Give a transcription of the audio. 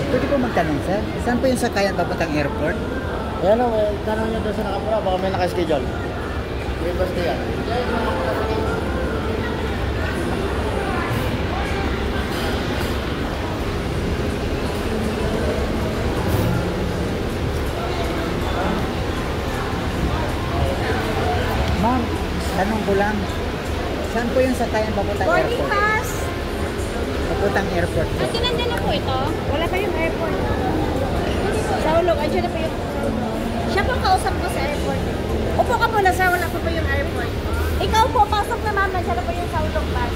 Pwede po magtanong, sir? Saan po yung sakayan papuntang airport? Ayan o, tanong nyo doon sa nakapura, baka may nakaschedule. May basta yan. Ma'am, tanong ko lang. Saan po yung sakayan papuntang Boarding airport? pass. Papuntang airport po. At kinandyan na po ito. Wala pa yung airport. Sa ulog. Andiyan na po yung siya po kausap ko sa airport. Upo ka muna sir. Wala pa po yung airport. Ikaw po, pasok na ma'am. Nandiyan na po yung sa ulog pass.